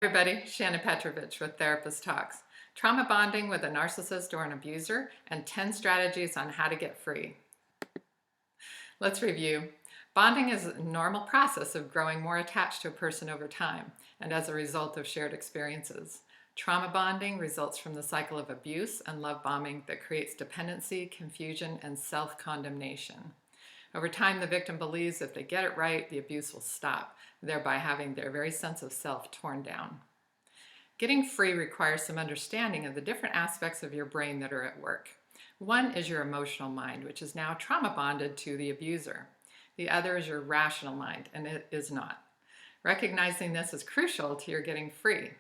Everybody, Shannon Petrovich with Therapist Talks. Trauma bonding with a narcissist or an abuser and 10 strategies on how to get free. Let's review. Bonding is a normal process of growing more attached to a person over time and as a result of shared experiences. Trauma bonding results from the cycle of abuse and love bombing that creates dependency, confusion, and self-condemnation. Over time, the victim believes if they get it right, the abuse will stop, thereby having their very sense of self torn down. Getting free requires some understanding of the different aspects of your brain that are at work. One is your emotional mind, which is now trauma bonded to the abuser. The other is your rational mind, and it is not. Recognizing this is crucial to your getting free.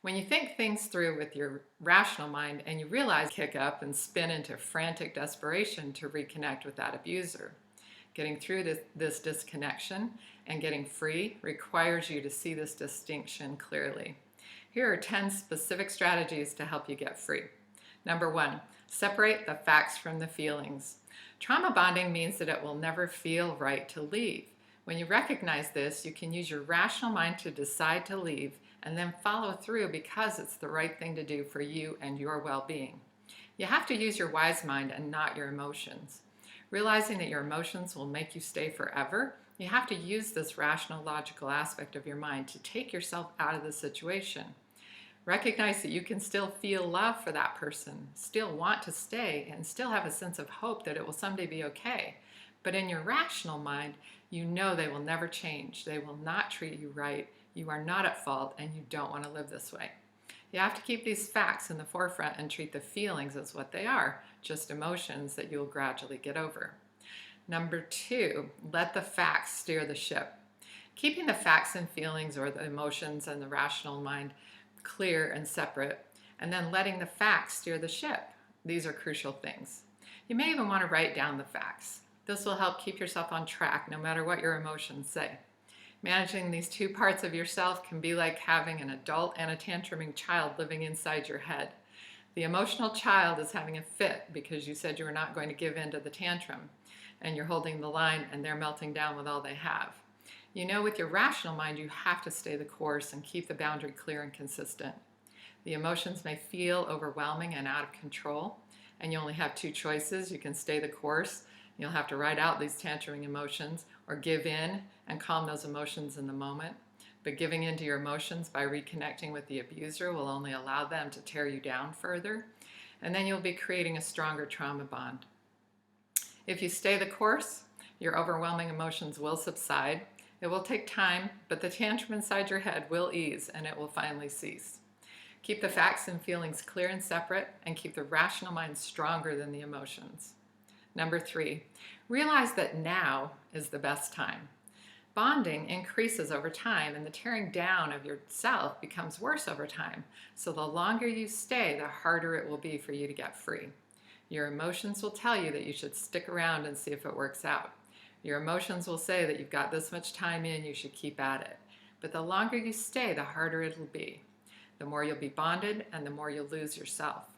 When you think things through with your rational mind and you realize, kick up and spin into frantic desperation to reconnect with that abuser. Getting through this disconnection and getting free requires you to see this distinction clearly. Here are 10 specific strategies to help you get free. Number 1, separate the facts from the feelings. Trauma bonding means that it will never feel right to leave. When you recognize this, you can use your rational mind to decide to leave and then follow through because it's the right thing to do for you and your well-being. You have to use your wise mind and not your emotions. Realizing that your emotions will make you stay forever, you have to use this rational, logical aspect of your mind to take yourself out of the situation. Recognize that you can still feel love for that person, still want to stay, and still have a sense of hope that it will someday be okay. But in your rational mind, you know they will never change. They will not treat you right. You are not at fault, and you don't want to live this way. You have to keep these facts in the forefront and treat the feelings as what they are, just emotions that you'll gradually get over. Number 2, let the facts steer the ship. Keeping the facts and feelings or the emotions and the rational mind clear and separate, and then letting the facts steer the ship. These are crucial things. You may even want to write down the facts. This will help keep yourself on track no matter what your emotions say. Managing these two parts of yourself can be like having an adult and a tantruming child living inside your head. The emotional child is having a fit because you said you were not going to give in to the tantrum, and you're holding the line and they're melting down with all they have. You know, with your rational mind, you have to stay the course and keep the boundary clear and consistent. The emotions may feel overwhelming and out of control, and you only have 2 choices. You can stay the course. You'll have to write out these tantruming emotions, or give in and calm those emotions in the moment. But giving into your emotions by reconnecting with the abuser will only allow them to tear you down further, and then you'll be creating a stronger trauma bond. If you stay the course, your overwhelming emotions will subside. It will take time, but the tantrum inside your head will ease and it will finally cease. Keep the facts and feelings clear and separate, and keep the rational mind stronger than the emotions. Number 3, realize that now is the best time. Bonding increases over time, and the tearing down of yourself becomes worse over time. So the longer you stay, the harder it will be for you to get free. Your emotions will tell you that you should stick around and see if it works out. Your emotions will say that you've got this much time in, you should keep at it. But the longer you stay, the harder it'll be. The more you'll be bonded, and the more you'll lose yourself.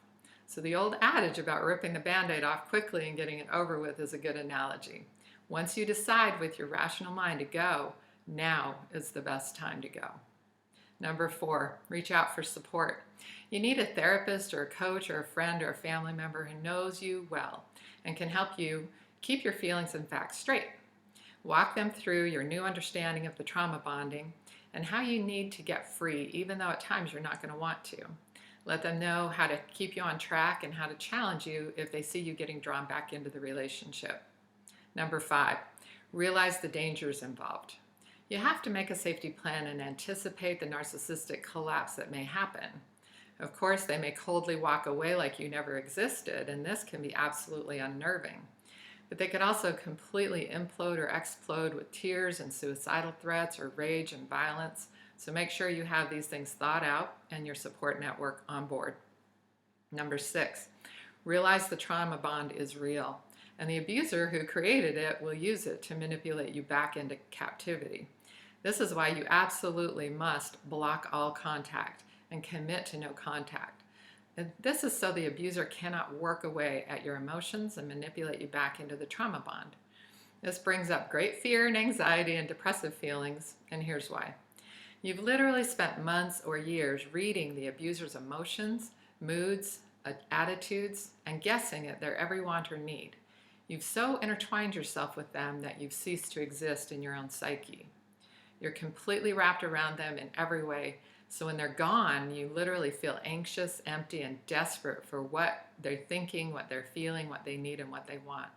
So the old adage about ripping the Band-Aid off quickly and getting it over with is a good analogy. Once you decide with your rational mind to go, now is the best time to go. Number 4, reach out for support. You need a therapist or a coach or a friend or a family member who knows you well and can help you keep your feelings and facts straight. Walk them through your new understanding of the trauma bonding and how you need to get free, even though at times you're not going to want to. Let them know how to keep you on track and how to challenge you if they see you getting drawn back into the relationship. Number 5, realize the dangers involved. You have to make a safety plan and anticipate the narcissistic collapse that may happen. Of course, they may coldly walk away like you never existed, and this can be absolutely unnerving. But they could also completely implode or explode with tears and suicidal threats or rage and violence. So make sure you have these things thought out and your support network on board. Number 6, realize the trauma bond is real, and the abuser who created it will use it to manipulate you back into captivity. This is why you absolutely must block all contact and commit to no contact. And this is so the abuser cannot work away at your emotions and manipulate you back into the trauma bond. This brings up great fear and anxiety and depressive feelings, and here's why. You've literally spent months or years reading the abuser's emotions, moods, attitudes, and guessing at their every want or need. You've so intertwined yourself with them that you've ceased to exist in your own psyche. You're completely wrapped around them in every way, so when they're gone, you literally feel anxious, empty, and desperate for what they're thinking, what they're feeling, what they need, and what they want.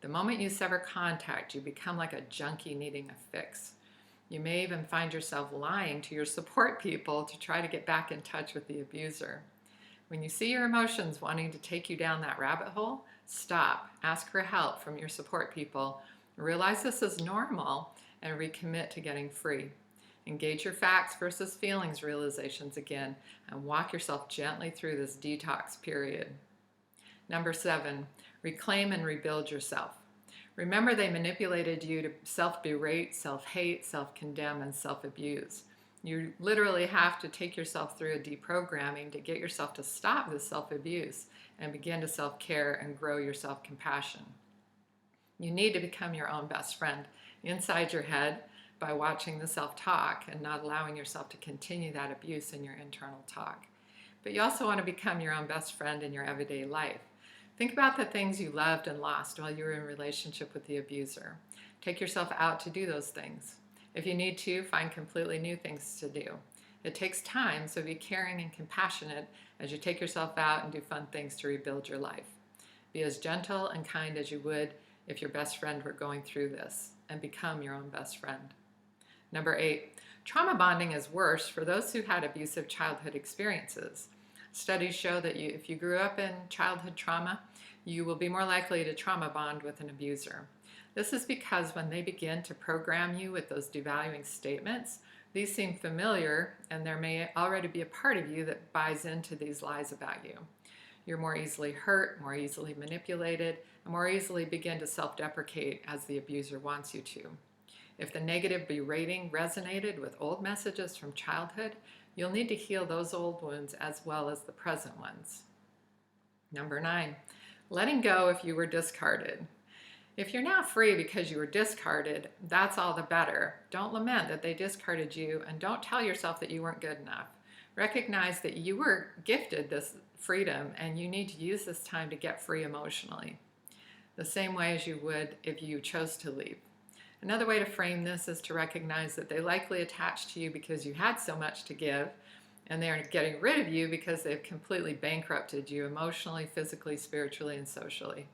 The moment you sever contact, you become like a junkie needing a fix. You may even find yourself lying to your support people to try to get back in touch with the abuser. When you see your emotions wanting to take you down that rabbit hole, stop, ask for help from your support people, realize this is normal, and recommit to getting free. Engage your facts versus feelings realizations again, and walk yourself gently through this detox period. Number 7, reclaim and rebuild yourself. Remember, they manipulated you to self-berate, self-hate, self-condemn, and self-abuse. You literally have to take yourself through a deprogramming to get yourself to stop this self-abuse and begin to self-care and grow your self-compassion. You need to become your own best friend inside your head by watching the self-talk and not allowing yourself to continue that abuse in your internal talk. But you also want to become your own best friend in your everyday life. Think about the things you loved and lost while you were in relationship with the abuser. Take yourself out to do those things. If you need to, find completely new things to do. It takes time, so be caring and compassionate as you take yourself out and do fun things to rebuild your life. Be as gentle and kind as you would if your best friend were going through this, and become your own best friend. Number 8, trauma bonding is worse for those who had abusive childhood experiences. Studies show that if you grew up in childhood trauma, you will be more likely to trauma bond with an abuser. This is because when they begin to program you with those devaluing statements, these seem familiar, and there may already be a part of you that buys into these lies about you. You're more easily hurt, more easily manipulated, and more easily begin to self-deprecate as the abuser wants you to. If the negative berating resonated with old messages from childhood, you'll need to heal those old wounds as well as the present ones. Number 9, letting go if you were discarded. If you're now free because you were discarded, that's all the better. Don't lament that they discarded you, and don't tell yourself that you weren't good enough. Recognize that you were gifted this freedom, and you need to use this time to get free emotionally, the same way as you would if you chose to leave. Another way to frame this is to recognize that they likely attached to you because you had so much to give, and they're getting rid of you because they've completely bankrupted you emotionally, physically, spiritually, and socially.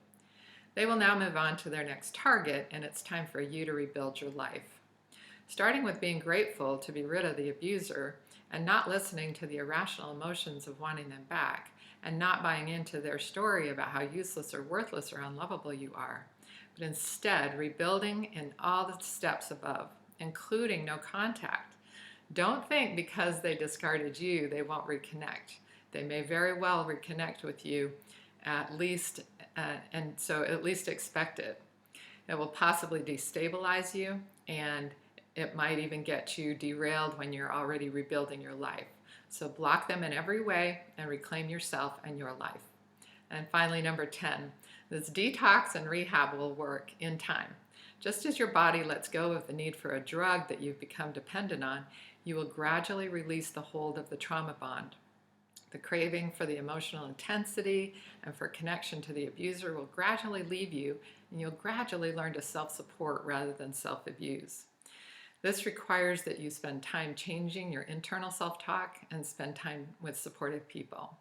They will now move on to their next target, and it's time for you to rebuild your life. Starting with being grateful to be rid of the abuser and not listening to the irrational emotions of wanting them back, and not buying into their story about how useless or worthless or unlovable you are, but instead rebuilding in all the steps above, including no contact. Don't think because they discarded you, they won't reconnect. They may very well reconnect with you, at least, and so at least expect it. It will possibly destabilize you, and it might even get you derailed when you're already rebuilding your life. So block them in every way and reclaim yourself and your life. And finally, number 10, this detox and rehab will work in time. Just as your body lets go of the need for a drug that you've become dependent on, you will gradually release the hold of the trauma bond. The craving for the emotional intensity and for connection to the abuser will gradually leave you, and you'll gradually learn to self-support rather than self-abuse. This requires that you spend time changing your internal self-talk and spend time with supportive people.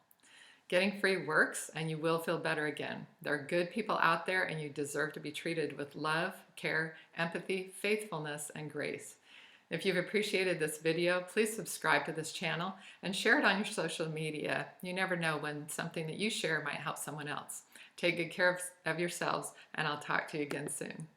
Getting free works, and you will feel better again. There are good people out there, and you deserve to be treated with love, care, empathy, faithfulness, and grace. If you've appreciated this video, please subscribe to this channel and share it on your social media. You never know when something that you share might help someone else. Take good care of yourselves, and I'll talk to you again soon.